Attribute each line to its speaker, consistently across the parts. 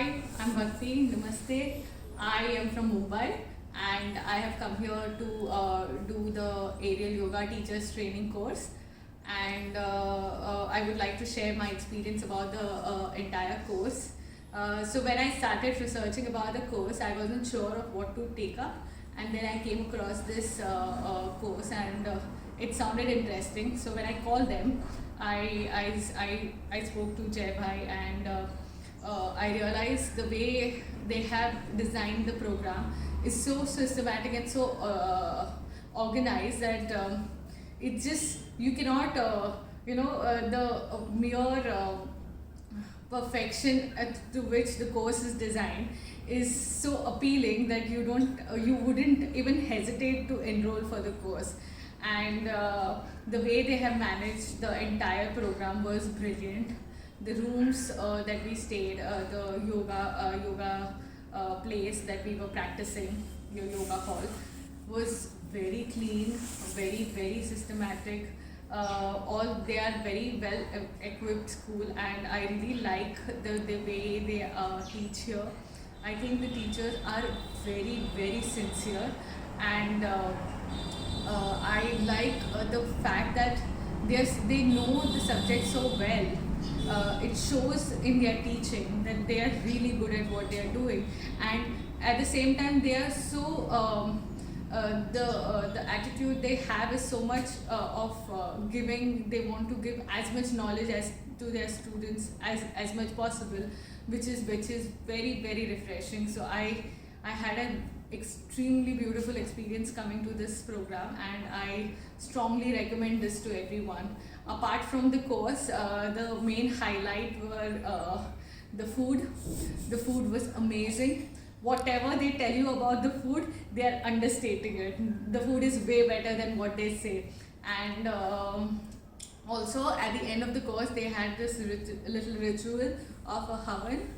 Speaker 1: Hi, I'm Bhakti. Namaste. I am from Mumbai and I have come here to do the aerial yoga teachers training course. And I would like to share my experience about the entire course. So when I started researching about the course, I wasn't sure of what to take up, and then I came across this course, and it sounded interesting. So when I called them, I spoke to Jai Bhai, and I realized the way they have designed the program is so systematic and so organized that it just, you cannot the mere perfection to which the course is designed is so appealing that you wouldn't even hesitate to enroll for the course. And the way they have managed the entire program was brilliant. The rooms that we stayed, the yoga place that we were practicing, your yoga hall, was very clean, very systematic. All they are very well equipped school, and I really like the way they teach here. I think the teachers are very sincere, and I like the fact that they know the subject so well. It shows in their teaching that they are really good at what they are doing, and at the same time they are so the attitude they have is so much of giving. They want to give as much knowledge as to their students as much possible, which is very refreshing. So I had an extremely beautiful experience coming to this program, and I strongly recommend this to everyone. Apart from the course, the main highlight were the food. The food was amazing. Whatever they tell you about the food, they are understating it. The food is way better than what they say. And also at the end of the course, they had this little ritual of a havan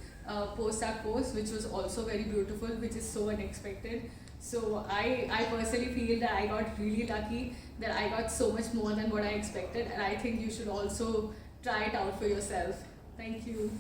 Speaker 1: post our course, which was also very beautiful, which is so unexpected. So I personally feel that I got really lucky, that I got so much more than what I expected, and I think you should also try it out for yourself. Thank you.